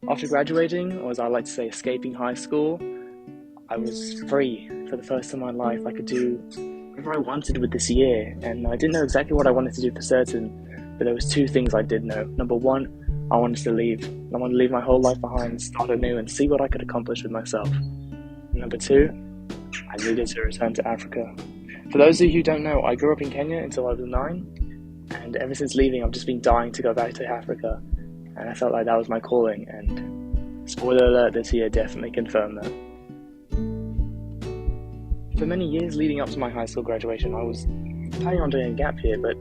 After graduating, or as I like to say, escaping high school, I was free for the first time in my life. I could do whatever I wanted with this year, and I didn't know exactly what I wanted to do for certain, but there was two things I did know. Number one, I wanted to leave. I wanted to leave my whole life behind, start anew, and see what I could accomplish with myself. And number two, I needed to return to Africa. For those of you who don't know, I grew up in Kenya until I was 9, and ever since leaving, I've just been dying to go back to Africa, and I felt like that was my calling, and spoiler alert, this year definitely confirmed that. For many years leading up to my high school graduation, I was planning on doing a gap year, but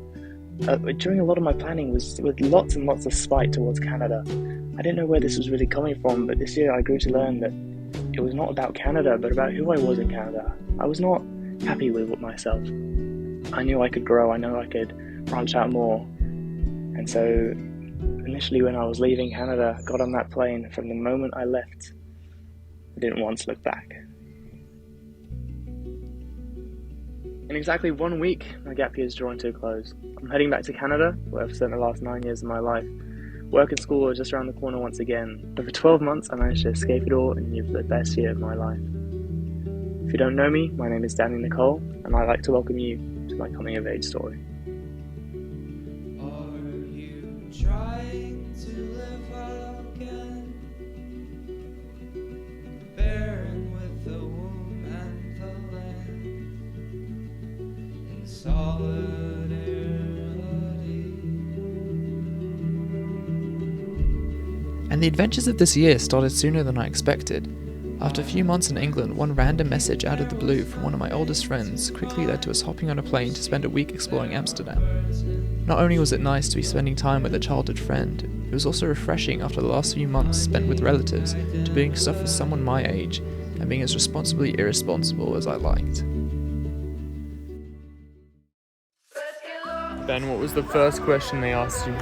during a lot of my planning was with lots and lots of spite towards Canada. I didn't know where this was really coming from, but this year I grew to learn that it was not about Canada, but about who I was in Canada. I was not happy with myself. I knew I could grow, I knew I could branch out more. And so initially when I was leaving Canada, I got on that plane. From the moment I left, I didn't once look back. In exactly 1 week, my gap year is drawing to a close. I'm heading back to Canada, where I've spent the last 9 years of my life. Work and school are just around the corner once again, but for 12 months I managed to escape it all and live the best year of my life. If you don't know me, my name is Danny Nicole, and I'd like to welcome you to my coming of age story. Are you trying to live again? Bearing with the womb and the land in solidarity. And the adventures of this year started sooner than I expected. After a few months in England, one random message out of the blue from one of my oldest friends quickly led to us hopping on a plane to spend a week exploring Amsterdam. Not only was it nice to be spending time with a childhood friend, it was also refreshing after the last few months spent with relatives to be doing stuff with someone my age and being as responsibly irresponsible as I liked. Ben, what was the first question they asked you?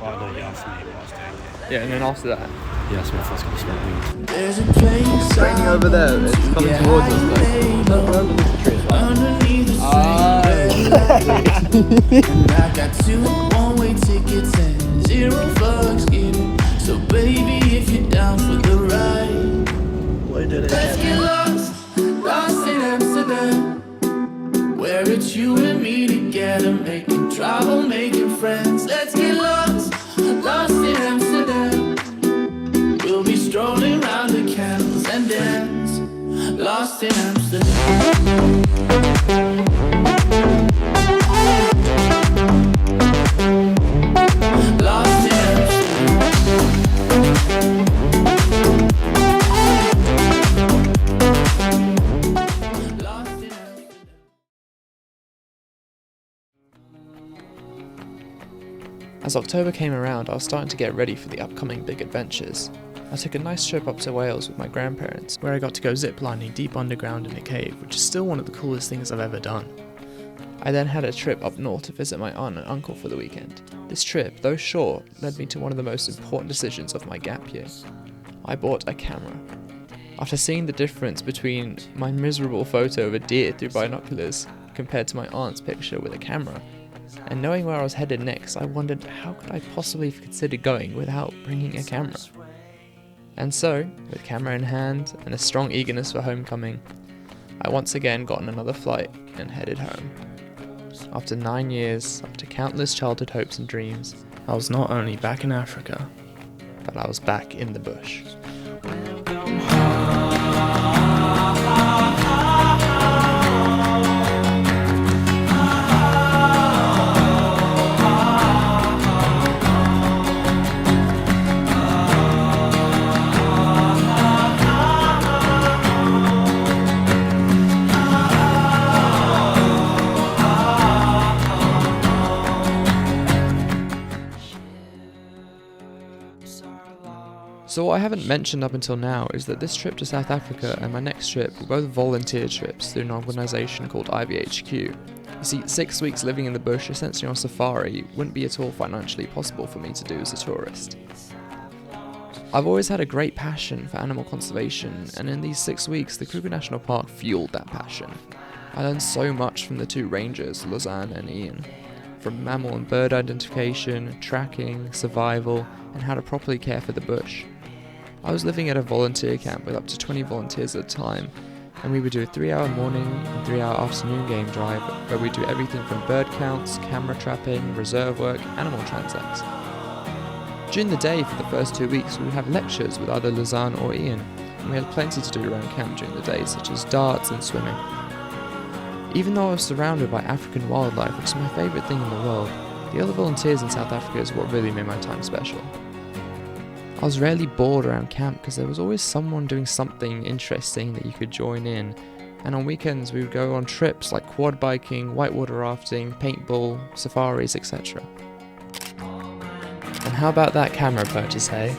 Well, no, you asked me what I was doing here. Yeah, and then after that? You asked me if I was going to smoke weed. There's a place Training over there, it's coming towards us though. Look underneath the tree as well. underneath the sea. And I got 2 one-way tickets and 0 fucks given. So baby, if you're down for the ride, Why did let's get lost, lost in Amsterdam, where it's you and me together, making travel, making friends. Let's get lost, lost in Amsterdam. We'll be strolling around the canals and dance, lost in Amsterdam. Lost in Amsterdam. Lost in Amsterdam. As October came around, I was starting to get ready for the upcoming big adventures. I took a nice trip up to Wales with my grandparents, where I got to go ziplining deep underground in a cave, which is still one of the coolest things I've ever done. I then had a trip up north to visit my aunt and uncle for the weekend. This trip, though short, led me to one of the most important decisions of my gap year. I bought a camera. After seeing the difference between my miserable photo of a deer through binoculars compared to my aunt's picture with a camera, and knowing where I was headed next, I wondered how could I possibly have considered going without bringing a camera. And so, with camera in hand and a strong eagerness for homecoming, I once again got on another flight and headed home. After 9 years, after countless childhood hopes and dreams, I was not only back in Africa, but I was back in the bush. So what I haven't mentioned up until now is that this trip to South Africa and my next trip were both volunteer trips through an organisation called IVHQ. You see, 6 weeks living in the bush, essentially on safari, wouldn't be at all financially possible for me to do as a tourist. I've always had a great passion for animal conservation, and in these 6 weeks the Kruger National Park fueled that passion. I learned so much from the two rangers, Lausanne and Ian. from mammal and bird identification, tracking, survival, and how to properly care for the bush. I was living at a volunteer camp with up to 20 volunteers at a time, and we would do a 3-hour morning and 3-hour afternoon game drive where we do everything from bird counts, camera trapping, reserve work, animal transects. During the day for the first 2 weeks we would have lectures with either Lausanne or Ian, and we had plenty to do around camp during the day, such as darts and swimming. Even though I was surrounded by African wildlife, which is my favourite thing in the world, the other volunteers in South Africa is what really made my time special. I was rarely bored around camp because there was always someone doing something interesting that you could join in, and on weekends we would go on trips like quad biking, whitewater rafting, paintball, safaris, etc. And how about that camera purchase, hey?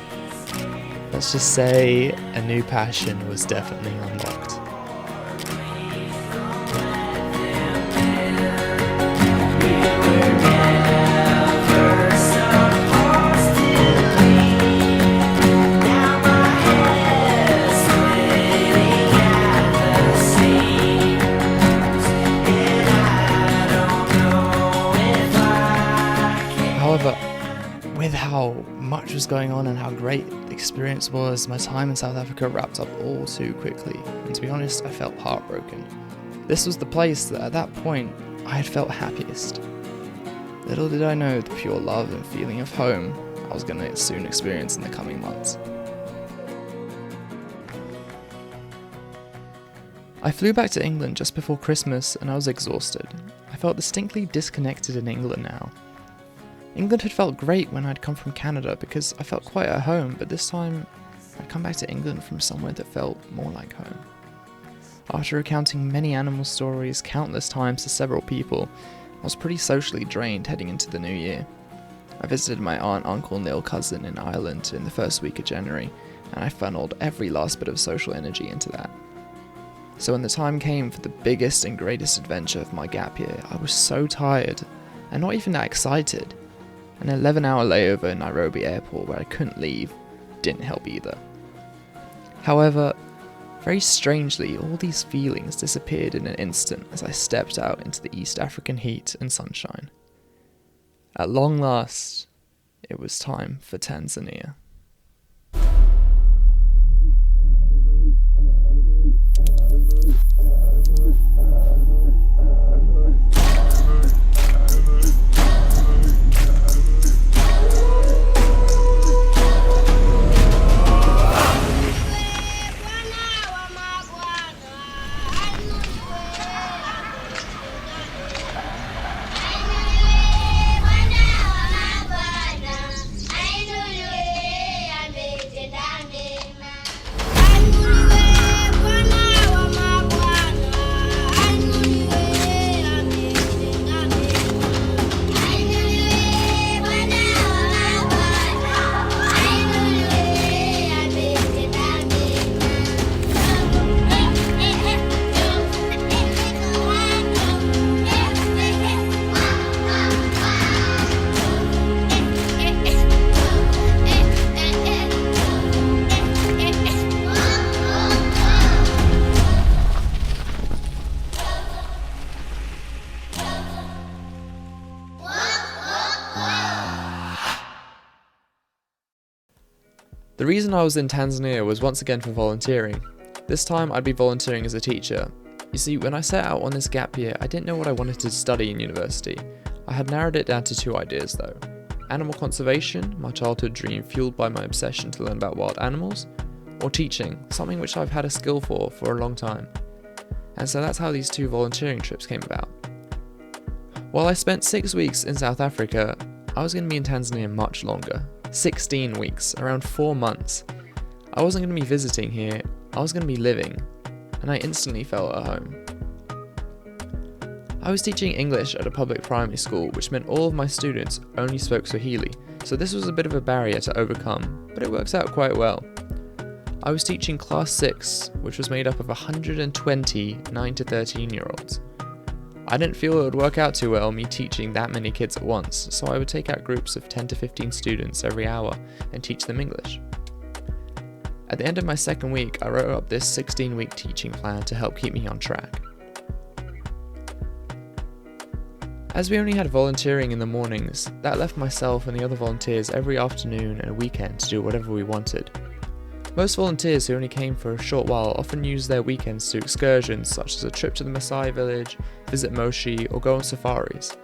Let's just say a new passion was definitely unlocked. However, with how much was going on and how great the experience was, my time in South Africa wrapped up all too quickly, and to be honest, I felt heartbroken. This was the place that at that point I had felt happiest. Little did I know the pure love and feeling of home I was going to soon experience in the coming months. I flew back to England just before Christmas and I was exhausted. I felt distinctly disconnected in England now. England had felt great when I'd come from Canada because I felt quite at home, but this time I'd come back to England from somewhere that felt more like home. After recounting many animal stories countless times to several people, I was pretty socially drained heading into the new year. I visited my aunt, uncle, and little cousin in Ireland in the first week of January, and I funneled every last bit of social energy into that. So when the time came for the biggest and greatest adventure of my gap year, I was so tired, and not even that excited. An 11-hour layover in Nairobi airport where I couldn't leave didn't help either. However, very strangely, all these feelings disappeared in an instant as I stepped out into the East African heat and sunshine. At long last, it was time for Tanzania. The reason I was in Tanzania was once again for volunteering. This time I'd be volunteering as a teacher. You see, when I set out on this gap year, I didn't know what I wanted to study in university. I had narrowed it down to 2 ideas though. Animal conservation, my childhood dream fueled by my obsession to learn about wild animals, or teaching, something which I've had a skill for a long time. And so that's how these 2 volunteering trips came about. While I spent 6 weeks in South Africa, I was going to be in Tanzania much longer. 16 weeks, around 4 months. I wasn't going to be visiting here, I was going to be living, and I instantly felt at home. I was teaching English at a public primary school, which meant all of my students only spoke Swahili, so this was a bit of a barrier to overcome, but it works out quite well. I was teaching class 6, which was made up of 120 9 to 13 year olds. I didn't feel it would work out too well me teaching that many kids at once, so I would take out groups of 10 to 15 students every hour and teach them English. At the end of my second week, I wrote up this 16-week teaching plan to help keep me on track. As we only had volunteering in the mornings, that left myself and the other volunteers every afternoon and weekend to do whatever we wanted. Most volunteers who only came for a short while often used their weekends to excursions such as a trip to the Maasai village, visit Moshi, or go on safaris.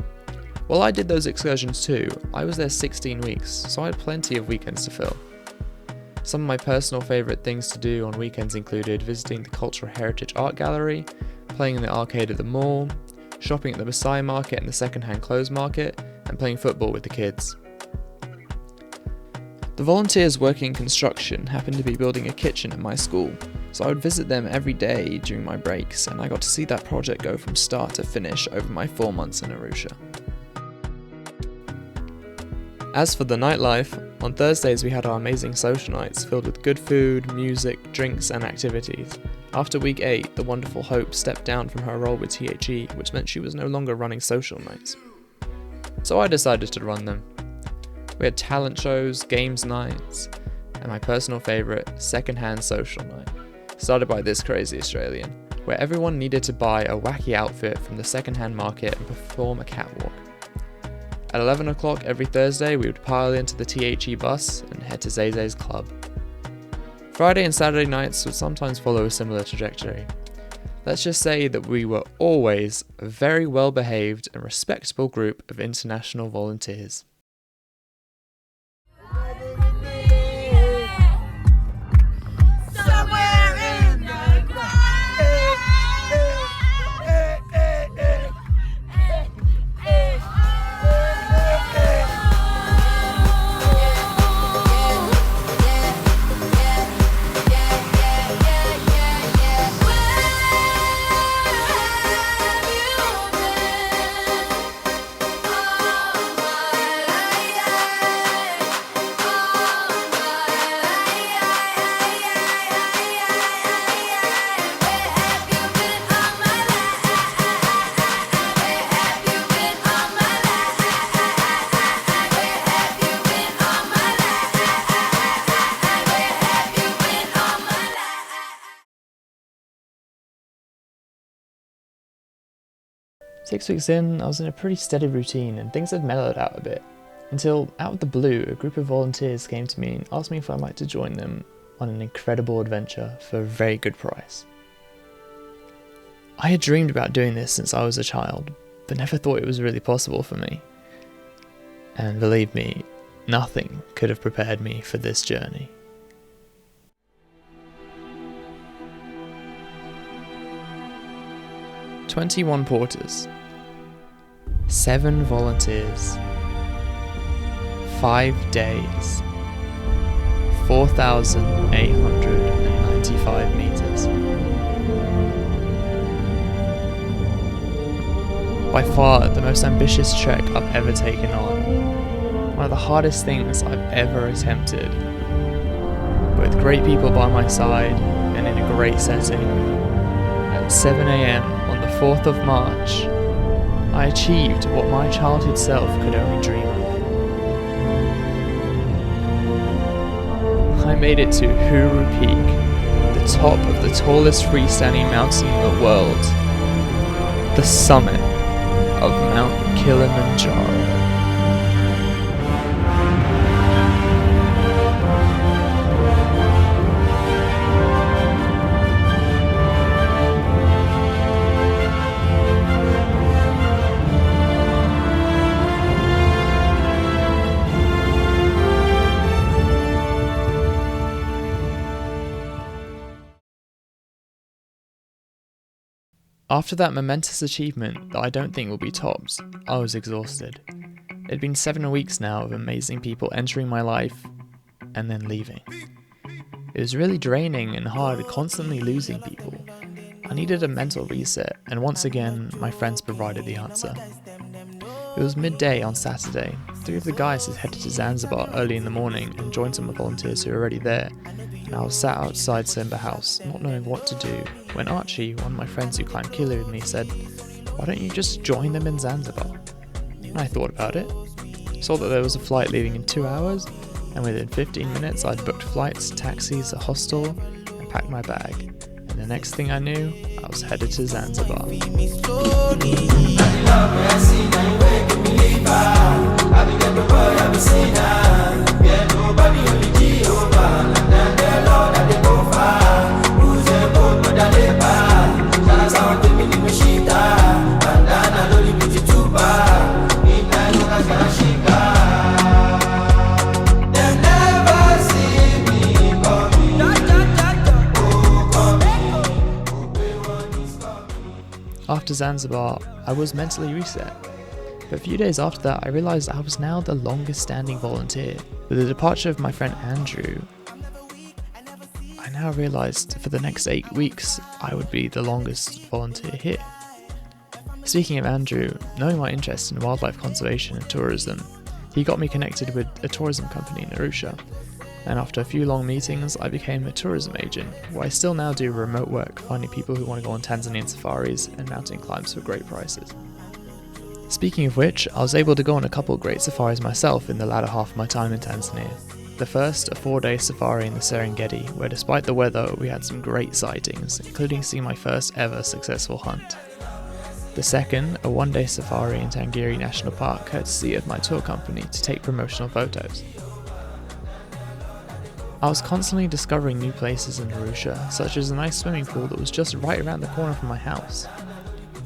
While I did those excursions too, I was there 16 weeks, so I had plenty of weekends to fill. Some of my personal favourite things to do on weekends included visiting the Cultural Heritage Art Gallery, playing in the arcade at the mall, shopping at the Maasai market and the second-hand clothes market, and playing football with the kids. The volunteers working in construction happened to be building a kitchen at my school, so I would visit them every day during my breaks, and I got to see that project go from start to finish over my 4 months in Arusha. As for the nightlife, on Thursdays we had our amazing social nights filled with good food, music, drinks and activities. After week 8, the wonderful Hope stepped down from her role with THE, which meant she was no longer running social nights. So I decided to run them. We had talent shows, games nights, and my personal favourite, second-hand social night, started by this crazy Australian, where everyone needed to buy a wacky outfit from the second-hand market and perform a catwalk. At 11 o'clock every Thursday, we would pile into the THE bus and head to Zay's club. Friday and Saturday nights would sometimes follow a similar trajectory. Let's just say that we were always a very well-behaved and respectable group of international volunteers. Six weeks in, I was in a pretty steady routine and things had mellowed out a bit, until out of the blue a group of volunteers came to me and asked me if I'd like to join them on an incredible adventure for a very good price. I had dreamed about doing this since I was a child, but never thought it was really possible for me. And believe me, nothing could have prepared me for this journey. "21 porters, 7 volunteers, 5 days, 4,895 meters. By far the most ambitious trek I've ever taken on. One of the hardest things I've ever attempted. But with great people by my side and in a great setting. At 7 AM on the 4th of March, I achieved what my childhood self could only dream of. I made it to Huru Peak, the top of the tallest freestanding mountain in the world, the summit of Mount Kilimanjaro. After that momentous achievement that I don't think will be topped, I was exhausted. It had been 7 weeks now of amazing people entering my life and then leaving. It was really draining and hard constantly losing people. I needed a mental reset, and once again, my friends provided the answer. It was midday on Saturday. 3 of the guys had headed to Zanzibar early in the morning and joined some of the volunteers who were already there, and I was sat outside Simba House, not knowing what to do, when Archie, one of my friends who climbed Kili with me, said, "Why don't you just join them in Zanzibar?" And I thought about it, saw that there was a flight leaving in 2 hours, and within 15 minutes I'd booked flights, taxis, a hostel, and packed my bag, and the next thing I knew, I was headed to Zanzibar. After Zanzibar, I was mentally reset. But a few days after that, I realised I was now the longest standing volunteer. With the departure of my friend Andrew, I now realised for the next 8 weeks, I would be the longest volunteer here. Speaking of Andrew, knowing my interest in wildlife conservation and tourism, he got me connected with a tourism company in Arusha. And after a few long meetings, I became a tourism agent, where I still now do remote work, finding people who want to go on Tanzanian safaris and mountain climbs for great prices. Speaking of which, I was able to go on a couple of great safaris myself in the latter half of my time in Tanzania. The first, a 4-day safari in the Serengeti, where despite the weather, we had some great sightings, including seeing my first ever successful hunt. The second, a 1-day safari in Tangiri National Park, courtesy of my tour company, to take promotional photos. I was constantly discovering new places in Arusha, such as a nice swimming pool that was just right around the corner from my house.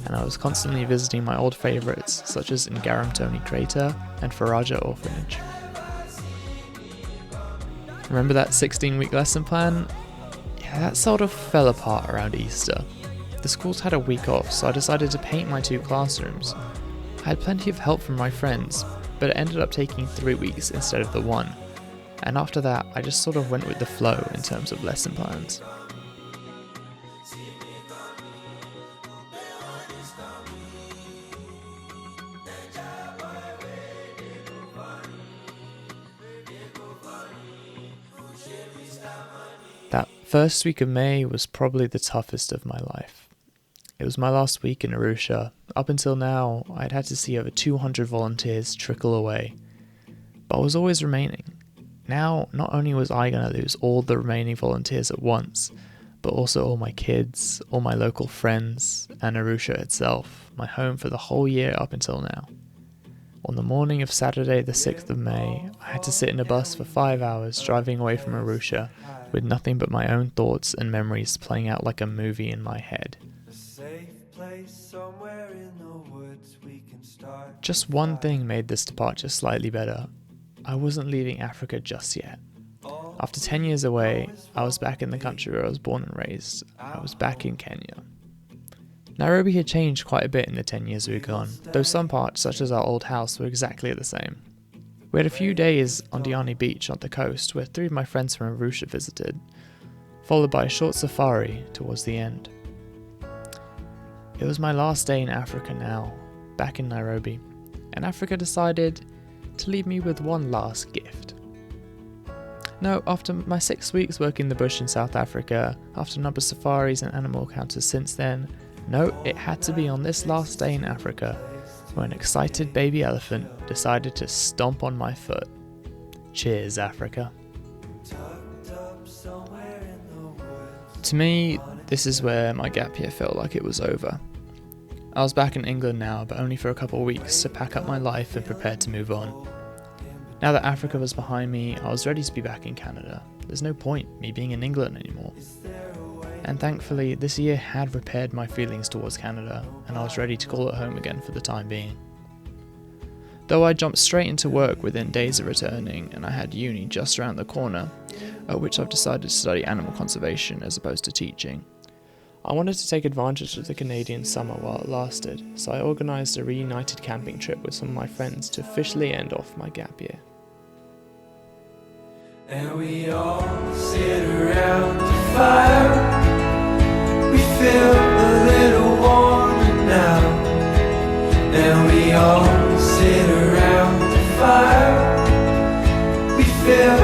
And I was constantly visiting my old favourites, such as Ngaramtoni Crater and Faraja Orphanage. Remember that 16-week lesson plan? Yeah, that sort of fell apart around Easter. The schools had a week off, so I decided to paint my 2 classrooms. I had plenty of help from my friends, but it ended up taking 3 weeks instead of the 1. And after that, I just sort of went with the flow in terms of lesson plans. That first week of May was probably the toughest of my life. It was my last week in Arusha. Up until now, I'd had to see over 200 volunteers trickle away, but I was always remaining. Now, not only was I going to lose all the remaining volunteers at once, but also all my kids, all my local friends, and Arusha itself, my home for the whole year up until now. On the morning of Saturday the 6th of May, I had to sit in a bus for 5 hours driving away from Arusha with nothing but my own thoughts and memories playing out like a movie in my head. Just one thing made this departure slightly better. I wasn't leaving Africa just yet. After 10 years away, I was back in the country where I was born and raised. I was back in Kenya. Nairobi had changed quite a bit in the 10 years we were gone, though some parts, such as our old house, were exactly the same. We had a few days on Diani Beach on the coast where 3 of my friends from Arusha visited, followed by a short safari towards the end. It was my last day in Africa now, back in Nairobi, and Africa decided to leave me with one last gift. No, after my 6 weeks working the bush in South Africa, after a number of safaris and animal encounters since then, no, it had to be on this last day in Africa when an excited baby elephant decided to stomp on my foot. Cheers, Africa. To me, this is where my gap year felt like it was over. I was back in England now, but only for a couple of weeks to pack up my life and prepare to move on. Now that Africa was behind me, I was ready to be back in Canada. There's no point me being in England anymore. And thankfully, this year had repaired my feelings towards Canada, and I was ready to call it home again for the time being. Though I jumped straight into work within days of returning, and I had uni just around the corner, at which I've decided to study animal conservation as opposed to teaching. I wanted to take advantage of the Canadian summer while it lasted, so I organised a reunited camping trip with some of my friends to officially end off my gap year. And we all sit around the fire. We feel a little warmer now. And we all sit around the fire. We feel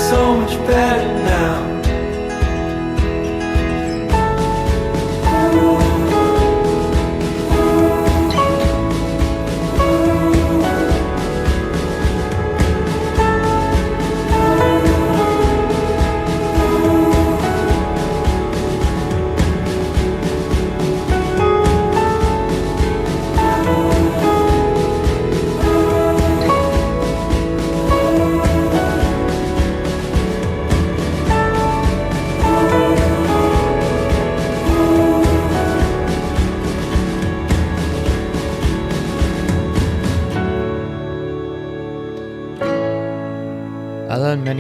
so much better now.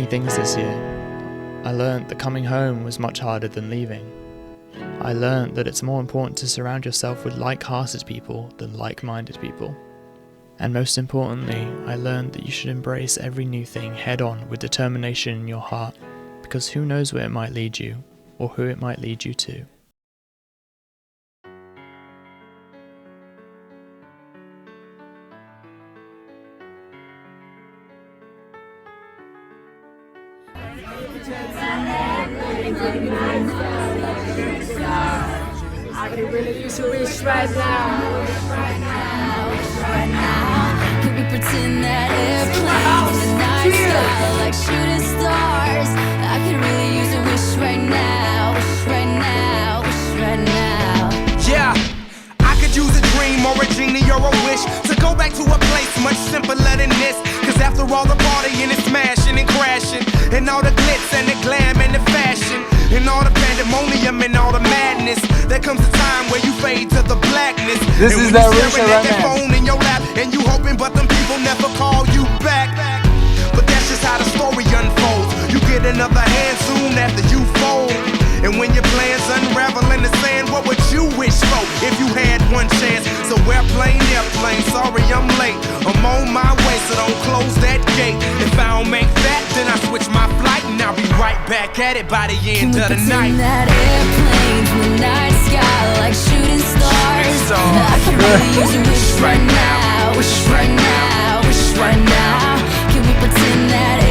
many things this year. I learned that coming home was much harder than leaving. I learned that it's more important to surround yourself with like-hearted people than like-minded people. And most importantly, I learned that you should embrace every new thing head-on with determination in your heart, because who knows where it might lead you, or who it might lead you to. I can really use a wish right now. Right now, could we pretend that airplanes in the night sky like shooting stars? I could really use a wish right now. Wish right now. Wish right now. Yeah, I could use a dream or a genie or a wish to go back to a place much simpler than this. Cause after all the partying and smashing and crashing, and all the glitz and the glam and the fashion, and all the pandemonium and all the madness, there comes a time where you fade to the blackness. This and is when the you're Arusha staring at right that now. phone in your lap, and you hoping but them people never call you back. But that's just how the story unfolds. You get another hand soon after you fold. And when your plans unravel in the sand, what would you wish for if you had one chance? So airplane, sorry I'm late. I'm on my way, so don't close that gate. If I don't make that, then I switch my flight, and I'll be right back at it by the end of the night. Can we pretend that airplanes in the night sky like shooting stars? I can really use a wish right now. Wish right now. Wish right now. Can we pretend that